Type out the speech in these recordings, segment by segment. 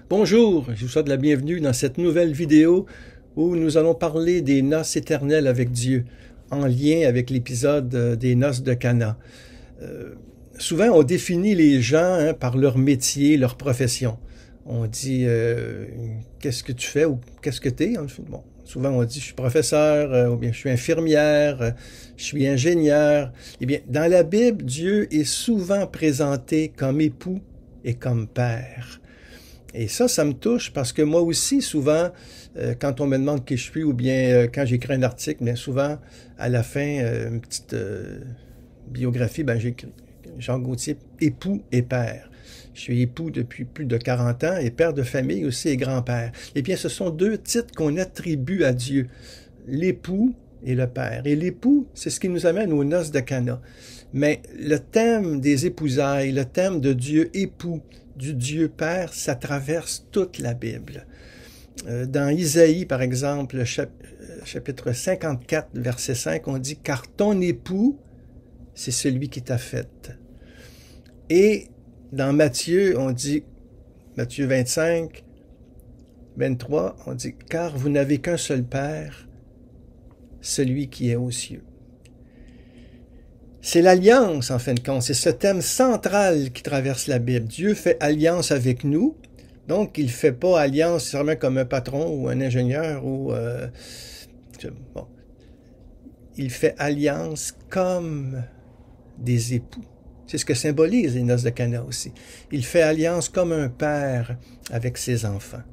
Bonjour, je vous souhaite la bienvenue dans cette nouvelle vidéo où nous allons parler des noces éternelles avec Dieu, en lien avec l'épisode des noces de Cana. Souvent, on définit les gens par leur métier, leur profession. On dit qu'est-ce que tu fais ou qu'est-ce que tu es. Bon, souvent, on dit je suis professeur, ou bien je suis infirmière, je suis ingénieur. Eh bien, dans la Bible, Dieu est souvent présenté comme époux et comme père. Et ça me touche parce que moi aussi, souvent, quand on me demande qui je suis ou bien quand j'écris un article, bien souvent, à la fin, une petite biographie, ben j'écris Jean Gauthier, époux et père. Je suis époux depuis plus de 40 ans et père de famille aussi et grand-père. Eh bien, ce sont deux titres qu'on attribue à Dieu, l'époux et le père. Et l'époux, c'est ce qui nous amène aux noces de Cana. Mais le thème des épousailles, le thème de Dieu époux, du Dieu Père, ça traverse toute la Bible. Dans Isaïe, par exemple, chapitre 54, verset 5, on dit « Car ton époux, c'est celui qui t'a faite. » Et dans Matthieu, on dit, Matthieu 25, 23, on dit « Car vous n'avez qu'un seul Père, celui qui est aux cieux. » C'est l'alliance, en fin de compte. C'est ce thème central qui traverse la Bible. Dieu fait alliance avec nous. Donc, il ne fait pas alliance seulement comme un patron ou un ingénieur ou... bon. Il fait alliance comme des époux. C'est ce que symbolise les noces de Cana aussi. Il fait alliance comme un père avec ses enfants.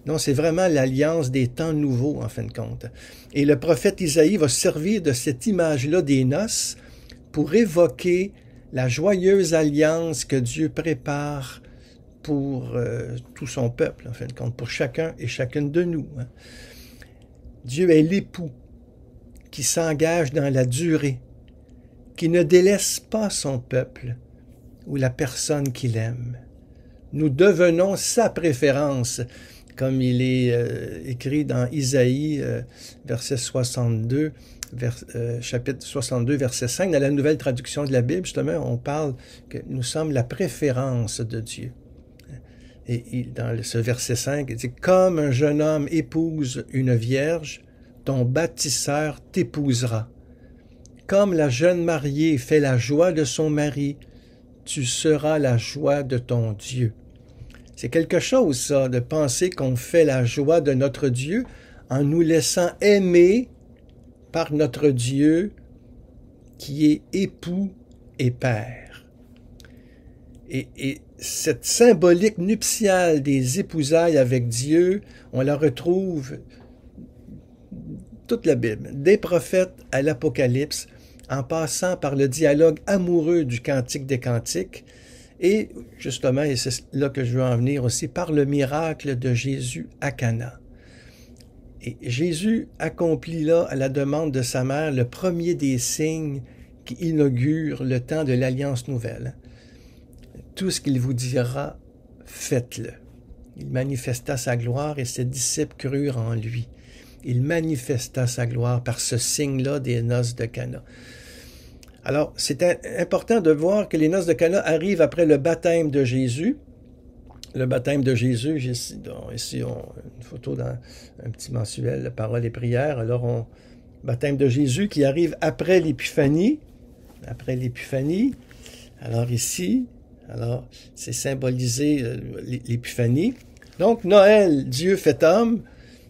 Donc, c'est vraiment l'alliance des temps nouveaux, en fin de compte. Et le prophète Isaïe va servir de cette image-là des noces pour évoquer la joyeuse alliance que Dieu prépare pour tout son peuple, en fin de compte, pour chacun et chacune de nous. Dieu est l'époux qui s'engage dans la durée, qui ne délaisse pas son peuple ou la personne qu'il aime. Nous devenons sa préférence, comme il est écrit dans Isaïe, verset 62, chapitre 62, verset 5, dans la nouvelle traduction de la Bible, justement, on parle que nous sommes la préférence de Dieu. Et dans ce verset 5, il dit « Comme un jeune homme épouse une vierge, ton bâtisseur t'épousera. Comme la jeune mariée fait la joie de son mari, tu seras la joie de ton Dieu. » C'est quelque chose, ça, de penser qu'on fait la joie de notre Dieu en nous laissant aimer par notre Dieu qui est époux et père. Et cette symbolique nuptiale des épousailles avec Dieu, on la retrouve toute la Bible, des prophètes à l'Apocalypse, en passant par le dialogue amoureux du Cantique des Cantiques, et justement, et c'est là que je veux en venir aussi, par le miracle de Jésus à Cana. Et Jésus accomplit là, à la demande de sa mère, le premier des signes qui inaugure le temps de l'Alliance nouvelle. Tout ce qu'il vous dira, faites-le. Il manifesta sa gloire et ses disciples crurent en lui. Il manifesta sa gloire par ce signe-là des noces de Cana. Alors, c'est important de voir que les noces de Cana arrivent après le baptême de Jésus. Le baptême de Jésus, j'ai ici une photo dans un petit mensuel, Paroles et prières. Alors, baptême de Jésus qui arrive après l'Épiphanie. Après l'Épiphanie. Alors ici, c'est symbolisé l'Épiphanie. Donc, Noël, Dieu fait homme,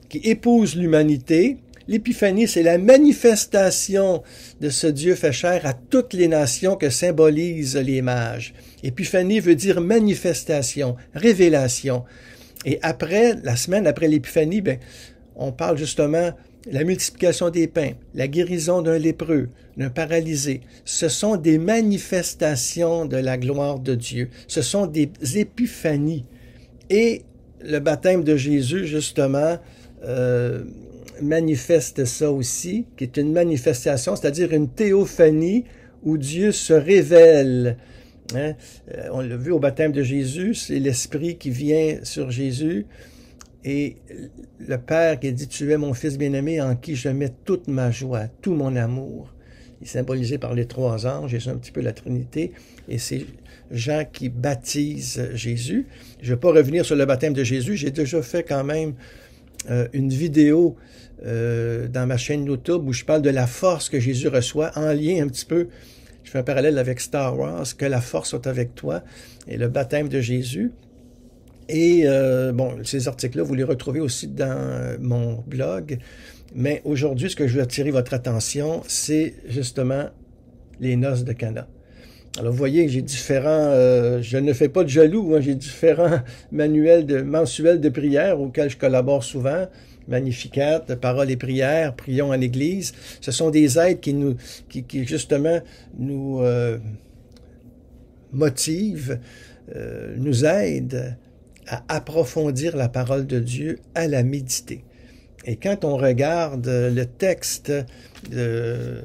qui épouse l'humanité. L'Épiphanie, c'est la manifestation de ce Dieu fait chair à toutes les nations que symbolisent les mages. Épiphanie veut dire manifestation, révélation. Et après, la semaine après l'Épiphanie, on parle justement de la multiplication des pains, la guérison d'un lépreux, d'un paralysé. Ce sont des manifestations de la gloire de Dieu. Ce sont des épiphanies. Et le baptême de Jésus, justement, manifeste ça aussi, qui est une manifestation, c'est-à-dire une théophanie où Dieu se révèle. On l'a vu au baptême de Jésus, c'est l'Esprit qui vient sur Jésus et le Père qui dit « Tu es mon Fils bien-aimé en qui je mets toute ma joie, tout mon amour. » il est symbolisé par les 3 anges, et c'est un petit peu la Trinité, et c'est Jean qui baptise Jésus. Je ne vais pas revenir sur le baptême de Jésus, j'ai déjà fait quand même une vidéo dans ma chaîne YouTube où je parle de la force que Jésus reçoit, en lien un petit peu, je fais un parallèle avec Star Wars, que la force soit avec toi, et le baptême de Jésus. Et bon, ces articles-là, vous les retrouvez aussi dans mon blog. Mais aujourd'hui, ce que je veux attirer votre attention, c'est justement les noces de Cana. Alors, vous voyez, j'ai différents... je ne fais pas de jaloux, hein, j'ai différents mensuels de prière auxquels je collabore souvent. Magnificat, paroles et prières, prions en Église. Ce sont des aides qui justement nous motivent, nous aident à approfondir la parole de Dieu, à la méditer. Et quand on regarde le texte de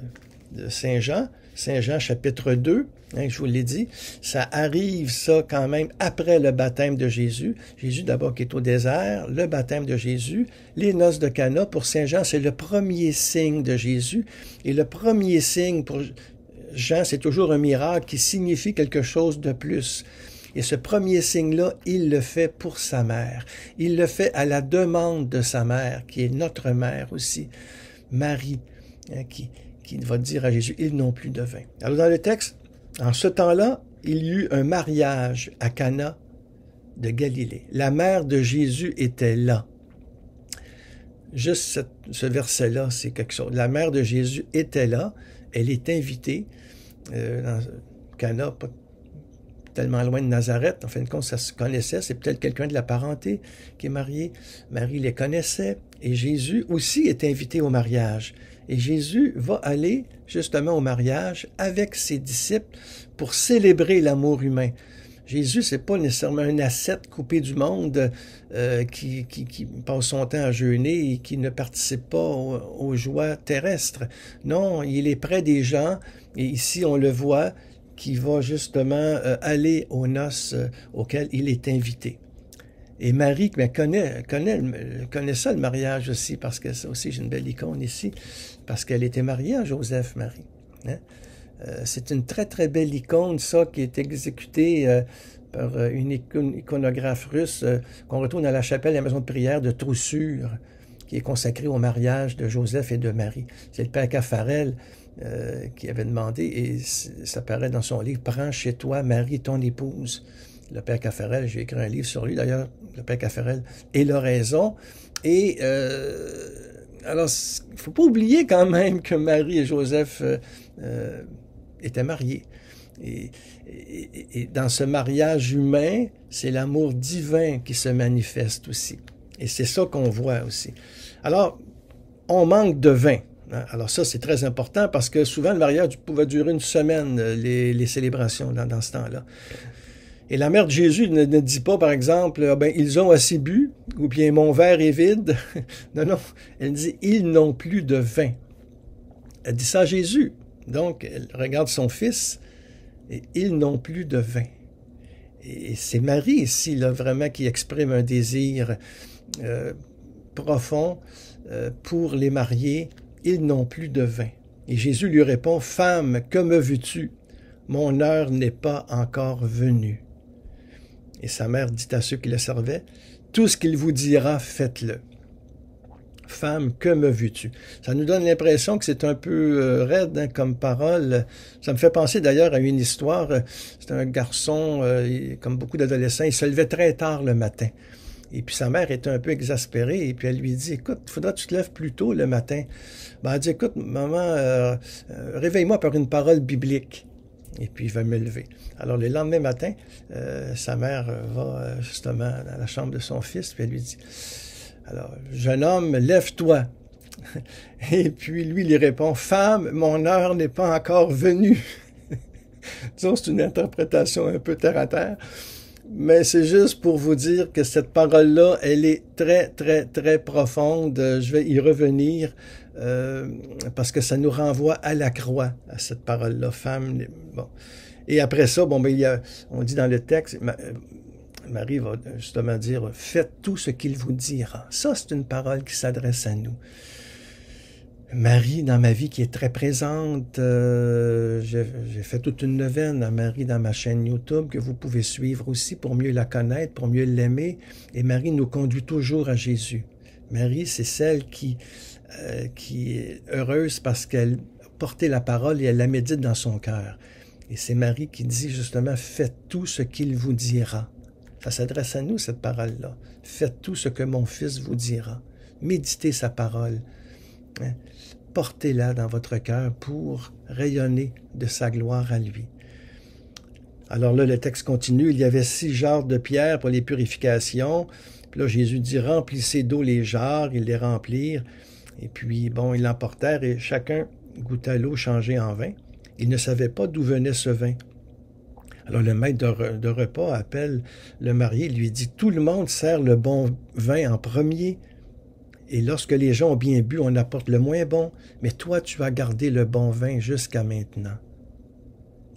Saint Jean chapitre 2, hein, je vous l'ai dit, ça arrive ça quand même après le baptême de Jésus. Jésus d'abord qui est au désert, le baptême de Jésus, les noces de Cana. Pour Saint Jean, c'est le premier signe de Jésus. Et le premier signe pour Jean, c'est toujours un miracle qui signifie quelque chose de plus. Et ce premier signe-là, il le fait pour sa mère. Il le fait à la demande de sa mère, qui est notre mère aussi, Marie, hein, qui va dire à Jésus, ils n'ont plus de vin. Alors dans le texte, en ce temps-là, il y eut un mariage à Cana de Galilée. La mère de Jésus était là. Juste ce verset-là, c'est quelque chose. La mère de Jésus était là. Elle est invitée dans Cana, pas tellement loin de Nazareth. En fin de compte, ça se connaissait. C'est peut-être quelqu'un de la parenté qui est marié. Marie les connaissait. Et Jésus aussi est invité au mariage. Et Jésus va aller justement au mariage avec ses disciples pour célébrer l'amour humain. Jésus, c'est pas nécessairement un ascète coupé du monde qui passe son temps à jeûner et qui ne participe pas aux joies terrestres. Non, il est près des gens et ici on le voit qui va justement aller aux noces auxquelles il est invité. Et Marie connaît ça, le mariage aussi, parce que ça aussi, j'ai une belle icône ici, parce qu'elle était mariée à Joseph, Marie. Hein? C'est une très, très belle icône, ça, qui est exécutée par une iconographe russe qu'on retrouve dans la chapelle de la maison de prière de Troussure, qui est consacrée au mariage de Joseph et de Marie. C'est le père Caffarel qui avait demandé, et ça paraît dans son livre, « Prends chez toi Marie, ton épouse ». Le père Caffarel, j'ai écrit un livre sur lui, d'ailleurs, le père Caffarel, et l'oraison. Et alors, il ne faut pas oublier quand même que Marie et Joseph étaient mariés. Et dans ce mariage humain, c'est l'amour divin qui se manifeste aussi. Et c'est ça qu'on voit aussi. Alors, on manque de vin. Alors ça, c'est très important parce que souvent, le mariage pouvait durer une semaine, les célébrations dans ce temps-là. Et la mère de Jésus ne dit pas, par exemple, ah ben, ils ont assez bu, ou bien mon verre est vide. Non, non. Elle dit, ils n'ont plus de vin. Elle dit ça à Jésus. Donc, elle regarde son fils, et ils n'ont plus de vin. Et c'est Marie ici, là, vraiment, qui exprime un désir profond pour les mariés. Ils n'ont plus de vin. Et Jésus lui répond, femme, que me veux-tu? Mon heure n'est pas encore venue. Et sa mère dit à ceux qui le servaient, tout ce qu'il vous dira, faites-le. Femme, que me veux-tu? Ça nous donne l'impression que c'est un peu raide hein, comme parole. Ça me fait penser d'ailleurs à une histoire. C'est un garçon, comme beaucoup d'adolescents, il se levait très tard le matin. Et puis sa mère était un peu exaspérée, et puis elle lui dit, écoute, il faudra que tu te lèves plus tôt le matin. Ben, elle dit, écoute, maman, réveille-moi par une parole biblique. Et puis, il va me lever. Alors, le lendemain matin, sa mère va justement dans la chambre de son fils, puis elle lui dit, alors, jeune homme, lève-toi. Et puis, lui, il répond, femme, mon heure n'est pas encore venue. Disons, c'est une interprétation un peu terre à terre. Mais c'est juste pour vous dire que cette parole-là, elle est très, très, très profonde. Je vais y revenir parce que ça nous renvoie à la croix, à cette parole-là, femme. Bon. Et après ça, bon, ben, on dit dans le texte, Marie va justement dire, faites tout ce qu'il vous dira. Ça, c'est une parole qui s'adresse à nous. Marie dans ma vie qui est très présente. J'ai fait toute une neuvaine à Marie dans ma chaîne YouTube que vous pouvez suivre aussi pour mieux la connaître, pour mieux l'aimer. Et Marie nous conduit toujours à Jésus. Marie, c'est celle qui est heureuse parce qu'elle a porté la parole et elle la médite dans son cœur. Et c'est Marie qui dit justement « Faites tout ce qu'il vous dira ». Ça s'adresse à nous, cette parole-là. « Faites tout ce que mon Fils vous dira ». Méditez sa parole. Hein? Portez-la dans votre cœur pour rayonner de sa gloire à lui. Alors là, le texte continue. Il y avait 6 jarres de pierre pour les purifications. Puis là, Jésus dit, remplissez d'eau les jarres. Ils les remplirent. Et puis, bon, ils l'emportèrent et chacun goûta l'eau changée en vin. Ils ne savaient pas d'où venait ce vin. Alors le maître de repas appelle le marié, lui dit, tout le monde sert le bon vin en premier. Et lorsque les gens ont bien bu, on apporte le moins bon, mais toi, tu as gardé le bon vin jusqu'à maintenant.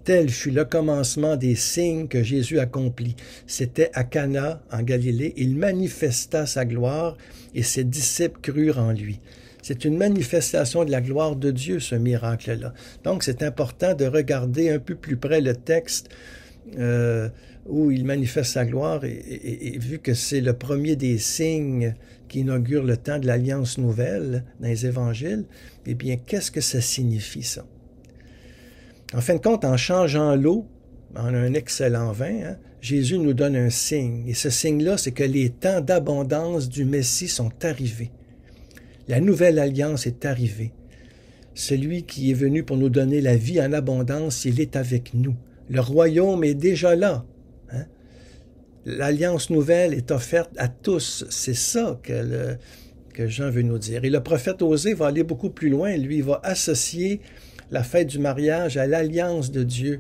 Tel fut le commencement des signes que Jésus accomplit. C'était à Cana, en Galilée. Il manifesta sa gloire et ses disciples crurent en lui. C'est une manifestation de la gloire de Dieu, ce miracle-là. Donc, c'est important de regarder un peu plus près le texte où il manifeste sa gloire et vu que c'est le premier des signes qui inaugure le temps de l'Alliance nouvelle dans les évangiles, eh bien, qu'est-ce que ça signifie, ça? En fin de compte, en changeant l'eau en un excellent vin, hein, Jésus nous donne un signe. Et ce signe-là, c'est que les temps d'abondance du Messie sont arrivés. La nouvelle alliance est arrivée. Celui qui est venu pour nous donner la vie en abondance, il est avec nous. Le royaume est déjà là. Hein? L'alliance nouvelle est offerte à tous. C'est ça que Jean veut nous dire. Et le prophète Osée va aller beaucoup plus loin. Lui, il va associer la fête du mariage à l'alliance de Dieu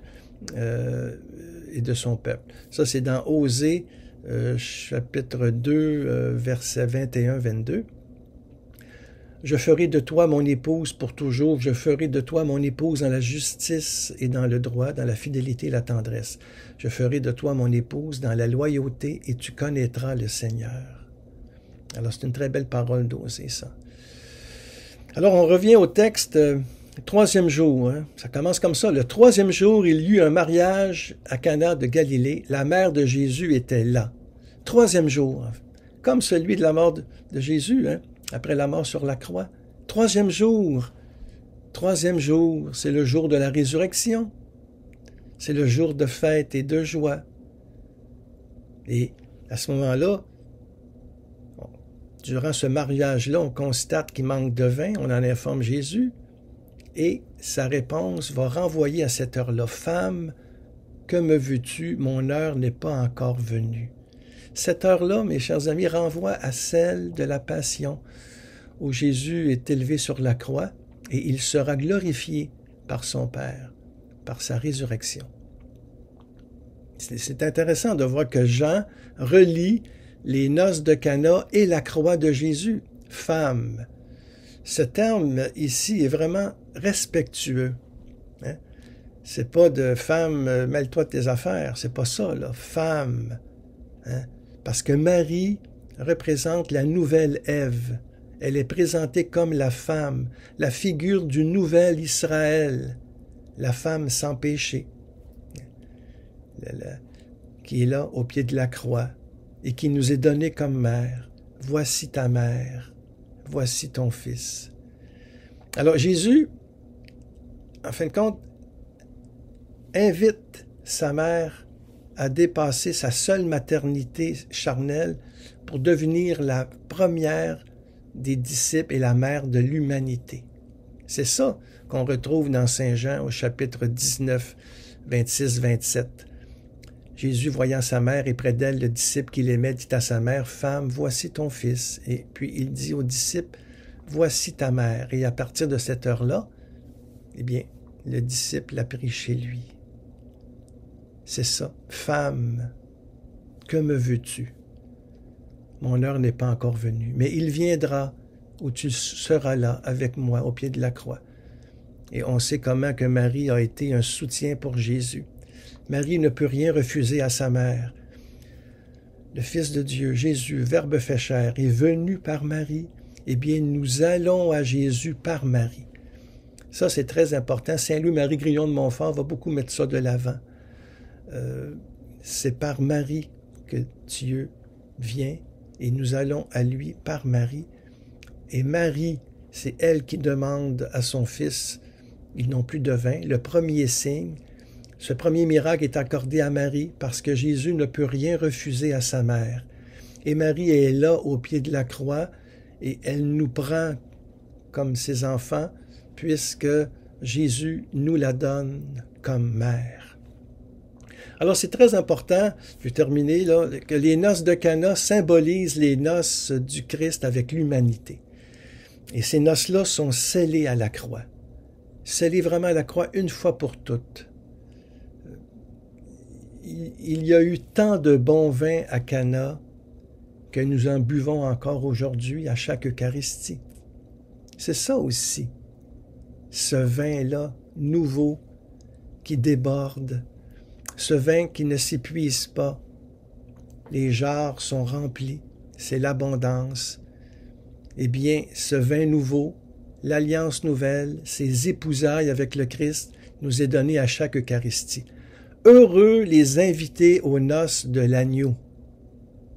et de son peuple. Ça, c'est dans Osée, chapitre 2, versets 21-22. Je ferai de toi mon épouse pour toujours, je ferai de toi mon épouse dans la justice et dans le droit, dans la fidélité et la tendresse. Je ferai de toi mon épouse dans la loyauté et tu connaîtras le Seigneur. Alors c'est une très belle parole d'Osée, ça. Alors on revient au texte, troisième jour, hein. Ça commence comme ça. Le troisième jour, il y eut un mariage à Cana de Galilée. La mère de Jésus était là. Troisième jour, comme celui de la mort de Jésus, hein. Après la mort sur la croix. Troisième jour, c'est le jour de la résurrection. C'est le jour de fête et de joie. Et à ce moment-là, durant ce mariage-là, on constate qu'il manque de vin, on en informe Jésus, et sa réponse va renvoyer à cette heure-là. « Femme, que me veux-tu? Mon heure n'est pas encore venue. » Cette heure-là, mes chers amis, renvoie à celle de la Passion, où Jésus est élevé sur la croix et il sera glorifié par son Père, par sa résurrection. C'est intéressant de voir que Jean relie les noces de Cana et la croix de Jésus. Femme. Ce terme ici est vraiment respectueux. Hein? C'est pas de femme, mêle-toi de tes affaires. C'est pas ça, là. Femme. Hein? Parce que Marie représente la nouvelle Ève. Elle est présentée comme la femme, la figure du nouvel Israël, la femme sans péché, qui est là au pied de la croix et qui nous est donnée comme mère. Voici ta mère, voici ton fils. Alors Jésus, en fin de compte, invite sa mère à dépasser sa seule maternité charnelle pour devenir la première des disciples et la mère de l'humanité. C'est ça qu'on retrouve dans Saint Jean au chapitre 19, 26-27. Jésus, voyant sa mère et près d'elle le disciple qu'il aimait, dit à sa mère, « Femme, voici ton fils. » Et puis il dit au disciple, « Voici ta mère. » Et à partir de cette heure-là, eh bien, le disciple l'a pris chez lui. C'est ça. « Femme, que me veux-tu? Mon heure n'est pas encore venue, mais il viendra où tu seras là avec moi au pied de la croix. » Et on sait comment que Marie a été un soutien pour Jésus. Marie ne peut rien refuser à sa mère. Le Fils de Dieu, Jésus, Verbe fait chair, est venu par Marie eh bien, nous allons à Jésus par Marie. Ça, c'est très important. Saint Louis-Marie Grillon de Montfort va beaucoup mettre ça de l'avant. C'est par Marie que Dieu vient et nous allons à lui par Marie. Et Marie, c'est elle qui demande à son fils, ils n'ont plus de vin, le premier signe. Ce premier miracle est accordé à Marie parce que Jésus ne peut rien refuser à sa mère. Et Marie est là au pied de la croix et elle nous prend comme ses enfants puisque Jésus nous la donne comme mère. Alors c'est très important, je vais terminer là, que les noces de Cana symbolisent les noces du Christ avec l'humanité. Et ces noces-là sont scellées à la croix. Scellées vraiment à la croix une fois pour toutes. Il y a eu tant de bons vins à Cana que nous en buvons encore aujourd'hui à chaque Eucharistie. C'est ça aussi, ce vin-là, nouveau, qui déborde, ce vin qui ne s'épuise pas. Les jarres sont remplis, c'est l'abondance. Eh bien, ce vin nouveau, l'alliance nouvelle, ces épousailles avec le Christ, nous est donné à chaque Eucharistie. Heureux les invités aux noces de l'agneau.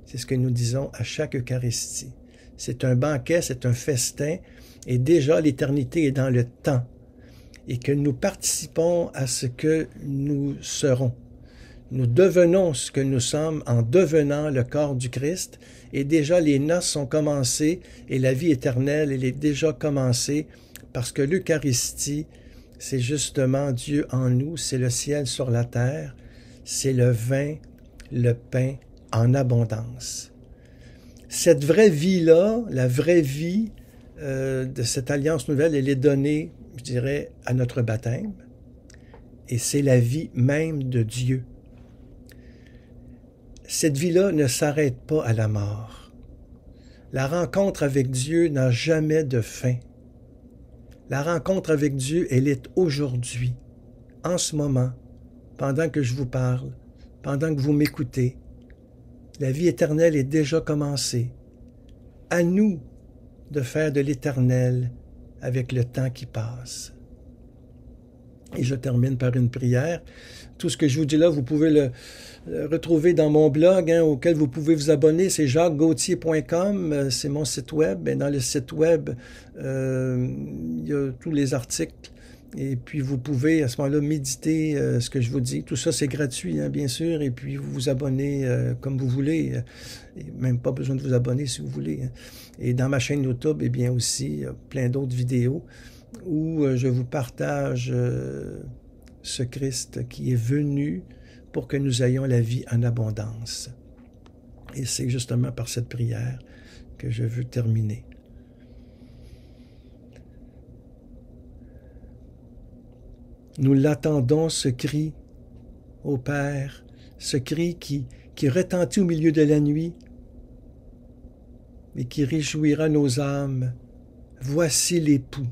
C'est ce que nous disons à chaque Eucharistie. C'est un banquet, c'est un festin, et déjà l'éternité est dans le temps, et que nous participons à ce que nous serons. Nous devenons ce que nous sommes en devenant le corps du Christ, et déjà les noces sont commencées, et la vie éternelle, elle est déjà commencée, parce que l'Eucharistie, c'est justement Dieu en nous, c'est le ciel sur la terre, c'est le vin, le pain en abondance. Cette vraie vie-là, la vraie vie de cette alliance nouvelle, elle est donnée, je dirais, à notre baptême, et c'est la vie même de Dieu. Cette vie-là ne s'arrête pas à la mort. La rencontre avec Dieu n'a jamais de fin. La rencontre avec Dieu, elle est aujourd'hui, en ce moment, pendant que je vous parle, pendant que vous m'écoutez. La vie éternelle est déjà commencée. À nous de faire de l'éternel avec le temps qui passe. Et je termine par une prière. Tout ce que je vous dis là, vous pouvez le retrouver dans mon blog, auquel vous pouvez vous abonner. C'est jacquesgauthier.com, c'est mon site web. Et dans le site web, il y a tous les articles. Et puis vous pouvez à ce moment-là méditer ce que je vous dis. Tout ça, c'est gratuit, bien sûr. Et puis vous vous abonnez comme vous voulez. Et même pas besoin de vous abonner si vous voulez. Et dans ma chaîne YouTube, eh bien aussi, plein d'autres vidéos où je vous partage ce Christ qui est venu pour que nous ayons la vie en abondance. Et c'est justement par cette prière que je veux terminer. Nous l'attendons, ce cri, ô Père, ce cri qui retentit au milieu de la nuit et qui réjouira nos âmes. Voici l'époux.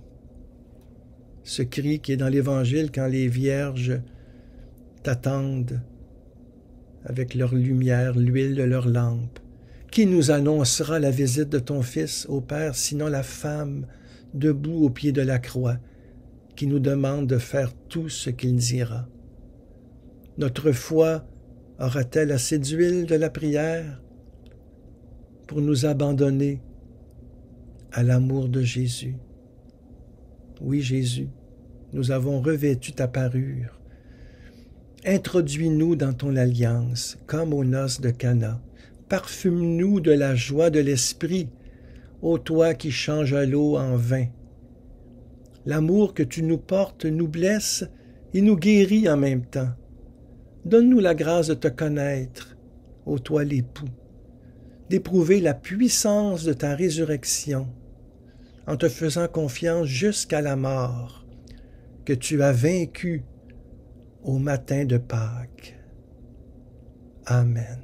Ce cri qui est dans l'Évangile quand les vierges t'attendent avec leur lumière, l'huile de leur lampe. Qui nous annoncera la visite de ton Fils, ô Père, sinon la femme debout au pied de la croix, qui nous demande de faire tout ce qu'il dira. Notre foi aura-t-elle assez d'huile de la prière pour nous abandonner à l'amour de Jésus? Oui, Jésus, nous avons revêtu ta parure. Introduis-nous dans ton alliance, comme aux noces de Cana. Parfume-nous de la joie de l'Esprit, ô toi qui changes l'eau en vin. L'amour que tu nous portes nous blesse et nous guérit en même temps. Donne-nous la grâce de te connaître, ô toi l'époux, d'éprouver la puissance de ta résurrection, en te faisant confiance jusqu'à la mort, que tu as vaincu au matin de Pâques. Amen.